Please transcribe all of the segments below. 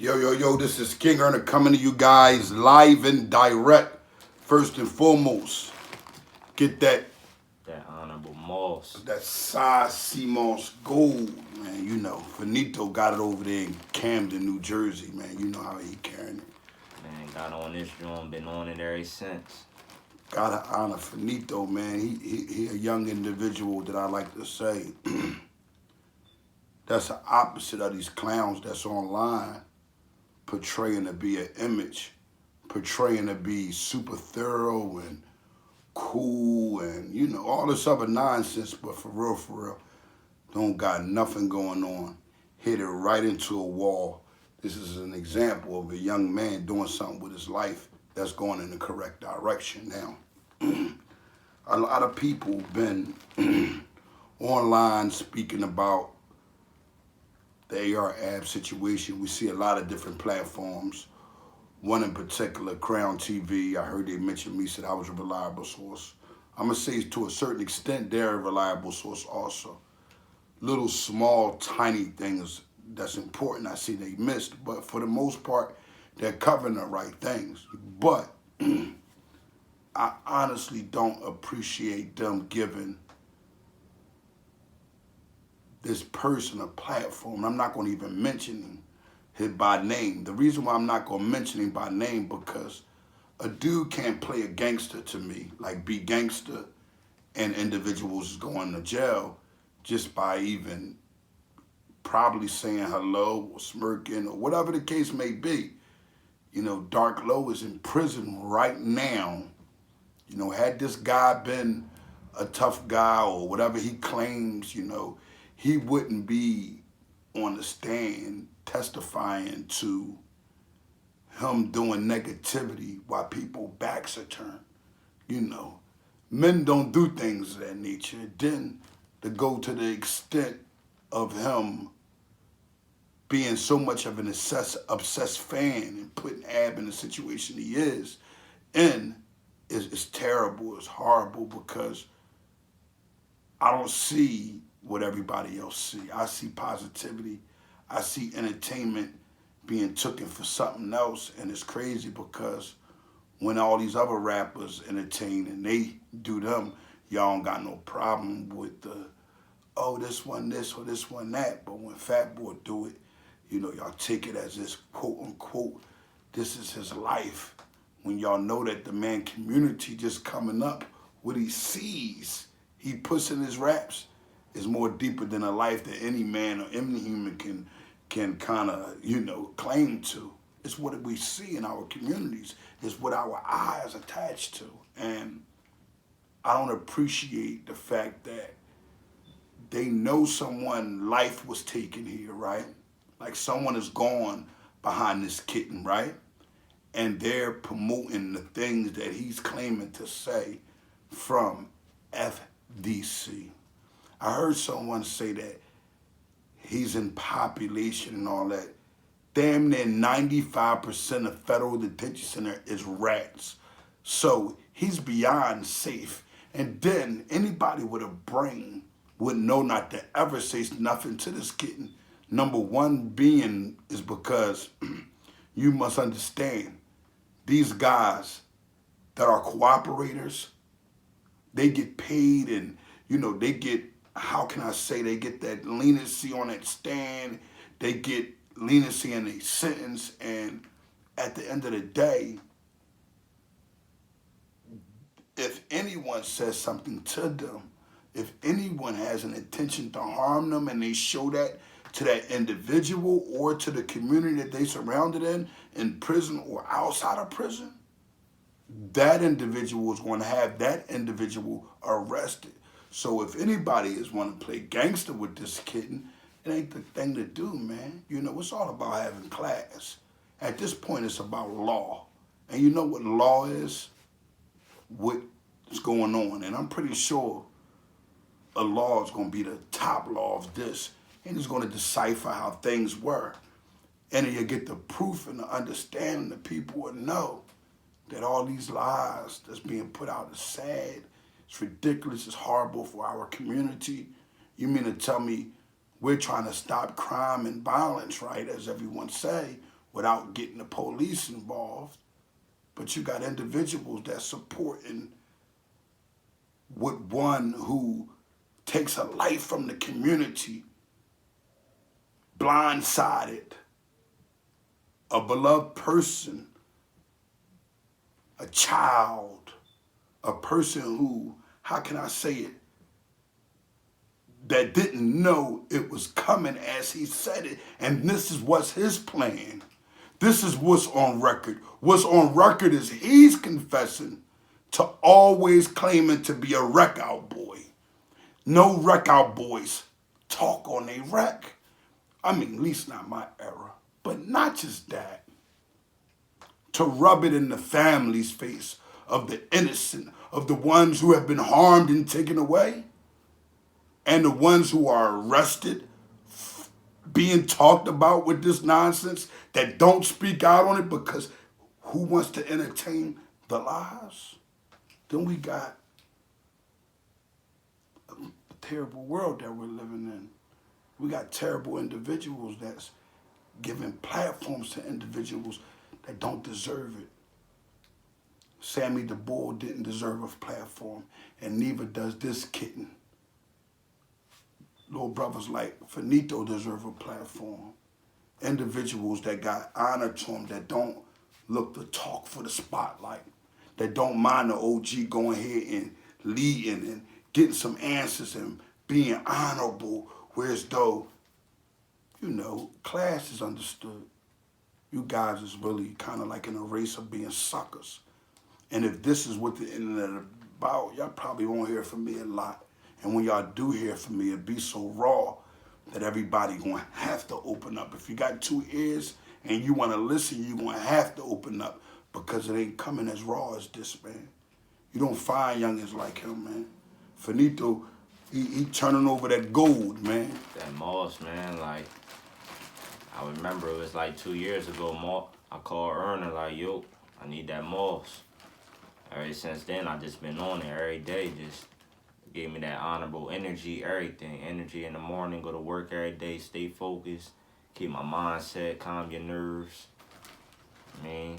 Yo, yo, yo, this is King Earner coming to you guys live and direct. First and foremost, get That honorable Moss. that Cy Seamoss gold, man. You know, Finito got it over there in Camden, New Jersey, man. You know how he carrying it. Man, got on this joint, been on it ever since. Gotta honor Finito, man. He a young individual that I like to say. That's the opposite of these clowns that's online portraying to be an image, portraying to be super thorough and cool and all this other nonsense, but for real, don't got nothing going on. Hit it right into a wall. This is an example of a young man doing something with his life that's going in the correct direction now. A lot of people been online speaking about the AR ab situation. We see a lot of different platforms. One in particular, Crown TV, I heard they mention me, said I was a reliable source. I'm going to say to a certain extent, they're a reliable source also. Little small, tiny things that's important I see they missed, but for the most part, they're covering the right things. But I honestly don't appreciate them giving this person a platform. I'm not going to even mention him by name. The reason why I'm not going to mention him by name because a dude can't play a gangster to me, like be gangster, and individuals going to jail just by even probably saying hello or smirking or whatever the case may be. Dark Low is in prison right now. Had this guy been a tough guy or whatever he claims, he wouldn't be on the stand testifying to him doing negativity while people backs are turned. Men don't do things of that nature. Then to go to the extent of him being so much of an obsessed fan and putting Ab in the situation he is in is terrible, it's horrible because I don't see what everybody else see. I see positivity. I see entertainment being taken for something else, and it's crazy because when all these other rappers entertain and they do them, y'all don't got no problem with the, oh, this one this or this one that. But when Fat Boy do it, y'all take it as this quote unquote, this is his life. When y'all know that the man community just coming up, what he sees, he puts in his raps is more deeper than a life that any man or any human can kind of, claim to. It's what we see in our communities. It's what our eyes attached to. And I don't appreciate the fact that they know someone life was taken here, right? Like someone is gone behind this kitten, right? And they're promoting the things that he's claiming to say from FDC. I heard someone say that he's in population and all that. Damn near 95% of federal detention center is rats. So he's beyond safe. And then anybody with a brain would know not to ever say nothing to this kitten. Number one being is because you must understand these guys that are cooperators, they get paid and, they get, how can I say, they get that leniency on that stand, they get leniency in a sentence, and at the end of the day, if anyone says something to them, if anyone has an intention to harm them and they show that to that individual or to the community that they surrounded in prison or outside of prison, that individual is going to have that individual arrested. So if anybody is want to play gangster with this kitten, it ain't the thing to do, man. It's all about having class. At this point, it's about law. And you know what law is? What's going on. And I'm pretty sure a law is going to be the top law of this. And it's going to decipher how things were. And then you get the proof and the understanding that people would know that all these lies that's being put out is sad. It's ridiculous. It's horrible for our community. You mean to tell me we're trying to stop crime and violence, right, as everyone say, without getting the police involved. But you got individuals that supporting with one who takes a life from the community, blindsided, a beloved person, a child, a person who, how can I say it, that didn't know it was coming as he said it. And this is what's his plan. This is what's on record. What's on record is he's confessing to always claiming to be a wreck-out boy. No wreck-out boys talk on a wreck. I mean, at least not my era. But not just that. To rub it in the family's face of the innocent, of the ones who have been harmed and taken away, and the ones who are arrested, being talked about with this nonsense, that don't speak out on it because who wants to entertain the lies? Then we got a terrible world that we're living in. We got terrible individuals that's giving platforms to individuals that don't deserve it. Sammy the Bull didn't deserve a platform, and neither does this kitten. Little brothers like Finito deserve a platform. Individuals that got honor to them, that don't look to talk for the spotlight, that don't mind the OG going here and leading and getting some answers and being honorable, whereas though, you know, class is understood. You guys is really kind of like in a race of being suckers. And if this is what the internet is about, y'all probably won't hear from me a lot. And when y'all do hear from me, it be so raw that everybody gonna have to open up. If you got 2 ears and you wanna listen, you gonna have to open up because it ain't coming as raw as this, man. You don't find youngins like him, man. Finito, he turning over that gold, man. That Moss, man, like, I remember it was like 2 years ago, I called Erna like, yo, I need that Moss. Ever since then, I just been on it every day, just gave me that honorable energy, everything. Energy in the morning, go to work every day, stay focused, keep my mindset, calm your nerves. I mean,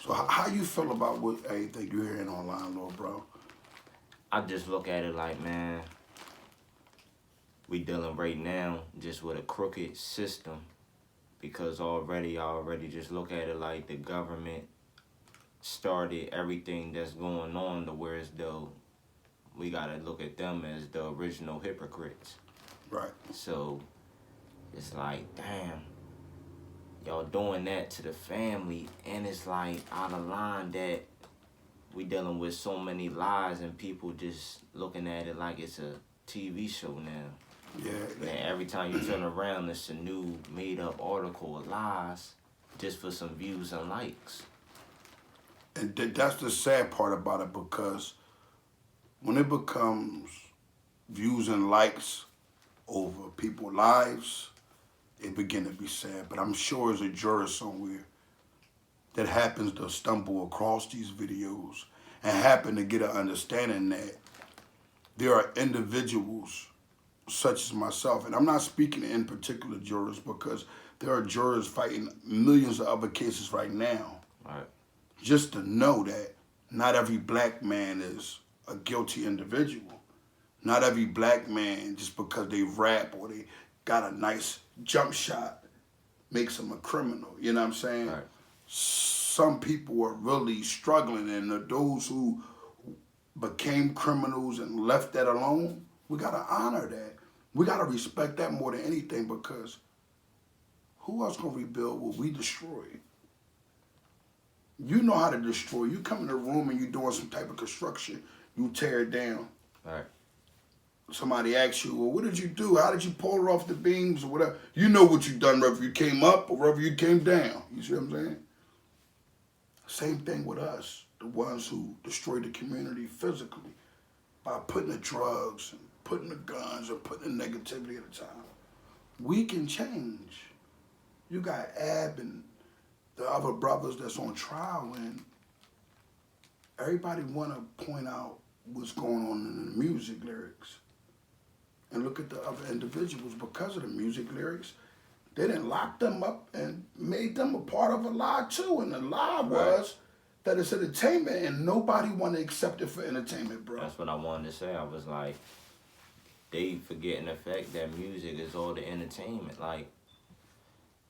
So how you feel about what everything you hearing online, little bro? I just look at it like, man, we dealing right now just with a crooked system, because I already just look at it like the government started everything that's going on to where as though we gotta look at them as the original hypocrites. Right. So it's like, damn, y'all doing that to the family, and it's like out of line that we dealing with so many lies and people just looking at it like it's a TV show now. Yeah. And every time you turn around, it's a new made-up article of lies just for some views and likes. And that's the sad part about it, because when it becomes views and likes over people's lives, it begin to be sad. But I'm sure as a juror somewhere that happens to stumble across these videos and happen to get an understanding that there are individuals such as myself, and I'm not speaking in particular jurors because there are jurors fighting millions of other cases right now. Right. Just to know that not every black man is a guilty individual. Not every black man, just because they rap or they got a nice jump shot, makes them a criminal. You know what I'm saying? Right. Some people are really struggling, and those who became criminals and left that alone, we got to honor that. We got to respect that more than anything, because who else going to rebuild what we destroyed? You know how to destroy. You come in a room and you're doing some type of construction, you tear it down. Right. Somebody asks you, well, what did you do? How did you pull it off the beams or whatever? You know what you done, whether you came up or whether you came down. You see what I'm saying? Same thing with us, the ones who destroy the community physically by putting the drugs and putting the guns and putting the negativity at a time. We can change. You got Ab and the other brothers that's on trial, and everybody want to point out what's going on in the music lyrics. And look at the other individuals, because of the music lyrics, they didn't lock them up and made them a part of a lie too. And the lie was that it's entertainment and nobody want to accept it for entertainment, bro. That's what I wanted to say. I was like, they forgetting the fact that music is all the entertainment. Like,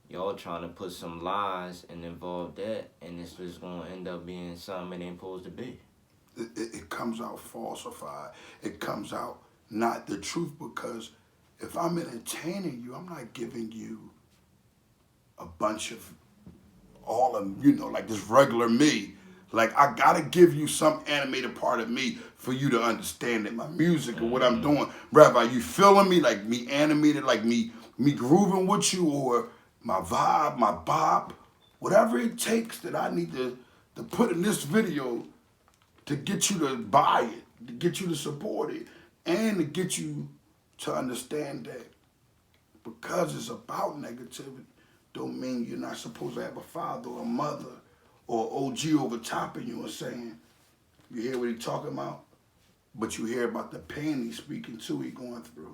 y'all trying to put some lies and involve that, and it's just going to end up being something it ain't supposed to be. It comes out falsified. It comes out not the truth, because if I'm entertaining you, I'm not giving you a bunch of all of, like this regular me. Like, I gotta give you some animated part of me for you to understand it, my music or what I'm doing. Rather, are you feeling me, like me animated, like me grooving with you, or my vibe, my bop, whatever it takes that I need to put in this video to get you to buy it, to get you to support it, and to get you to understand that because it's about negativity, don't mean you're not supposed to have a father or a mother or OG over top of you and saying, you hear what he's talking about? But you hear about the pain he's speaking to, he's going through.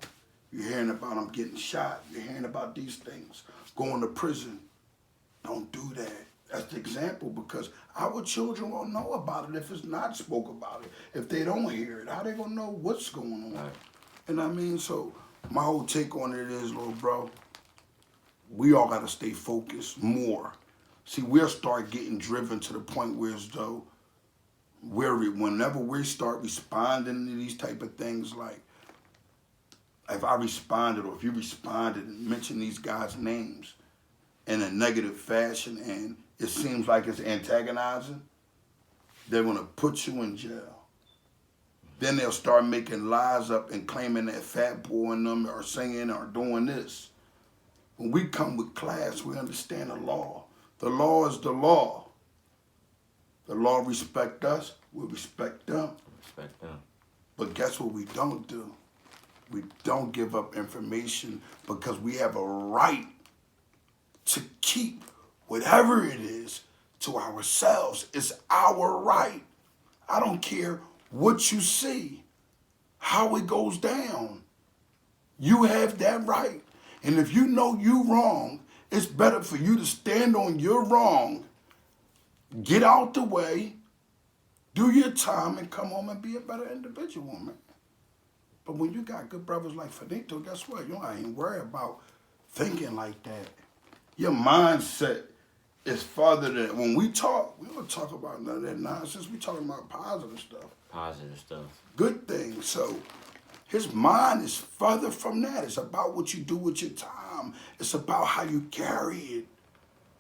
You're hearing about him getting shot. You're hearing about these things, going to prison. Don't do that. That's the example, because our children won't know about it if it's not spoke about it. If they don't hear it, how they gonna know what's going on? Right. And I mean, so my whole take on it is, little bro, we all gotta stay focused more. See, we'll start getting driven to the point where as though whenever we start responding to these type of things, like if I responded or if you responded and mentioned these guys' names in a negative fashion and it seems like it's antagonizing, they're gonna put you in jail. Then they'll start making lies up and claiming that Fat Boy and them are singing or doing this. When we come with class, we understand the law. The law is the law. The law respect us, we respect them. Respect them. But guess what we don't do? We don't give up information because we have a right to keep whatever it is to ourselves. It's our right. I don't care what you see, how it goes down. You have that right. And if you know you wrong, it's better for you to stand on your wrong, get out the way, do your time, and come home and be a better individual, man. But when you got good brothers like Finito, guess what? You ain't even worry about thinking like that. Your mindset is farther than, when we talk, we don't talk about none of that nonsense. We talking about positive stuff. Positive stuff. Good things. So his mind is further from that. It's about what you do with your time. It's about how you carry it.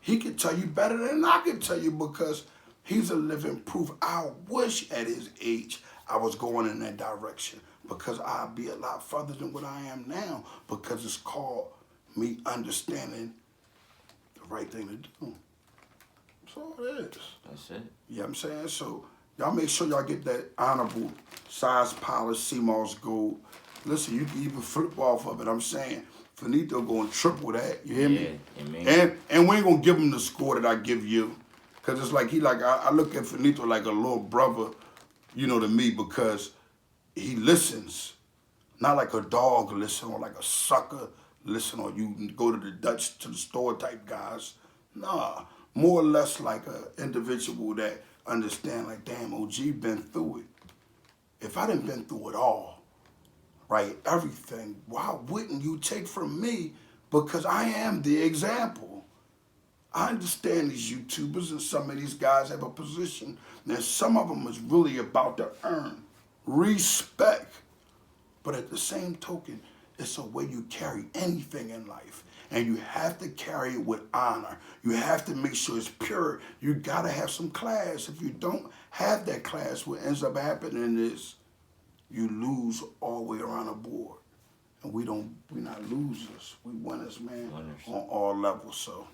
He can tell you better than I can tell you because he's a living proof. I wish at his age I was going in that direction because I'd be a lot further than what I am now because it's called me understanding the right thing to do. That's all it is. That's it. You know what I'm saying? So y'all make sure y'all get that honorable size polished CMOS gold. Listen, you can even flip off of it. I'm saying Finito going triple that. You hear me? Yeah, and we ain't gonna give him the score that I give you. Cause it's like I look at Finito like a little brother, to me because he listens. Not like a dog listen or like a sucker listen or you go to the store type guys. Nah, more or less like a individual that understand like, damn, OG been through it. If I didn't been through it all, right, everything, why wouldn't you take from me? Because I am the example. I understand these YouTubers and some of these guys have a position, and some of them is really about to earn respect. But at the same token, it's a way you carry anything in life. And you have to carry it with honor. You have to make sure it's pure. You gotta have some class. If you don't have that class, what ends up happening is you lose all the way around the board. And we're not losers. We winners, man, on all levels. So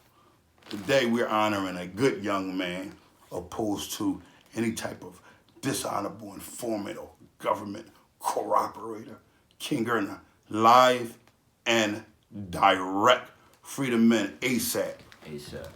today we're honoring a good young man opposed to any type of dishonorable informant or government cooperator. King Erna, live and direct. Freedom Men, ASAP. ASAP.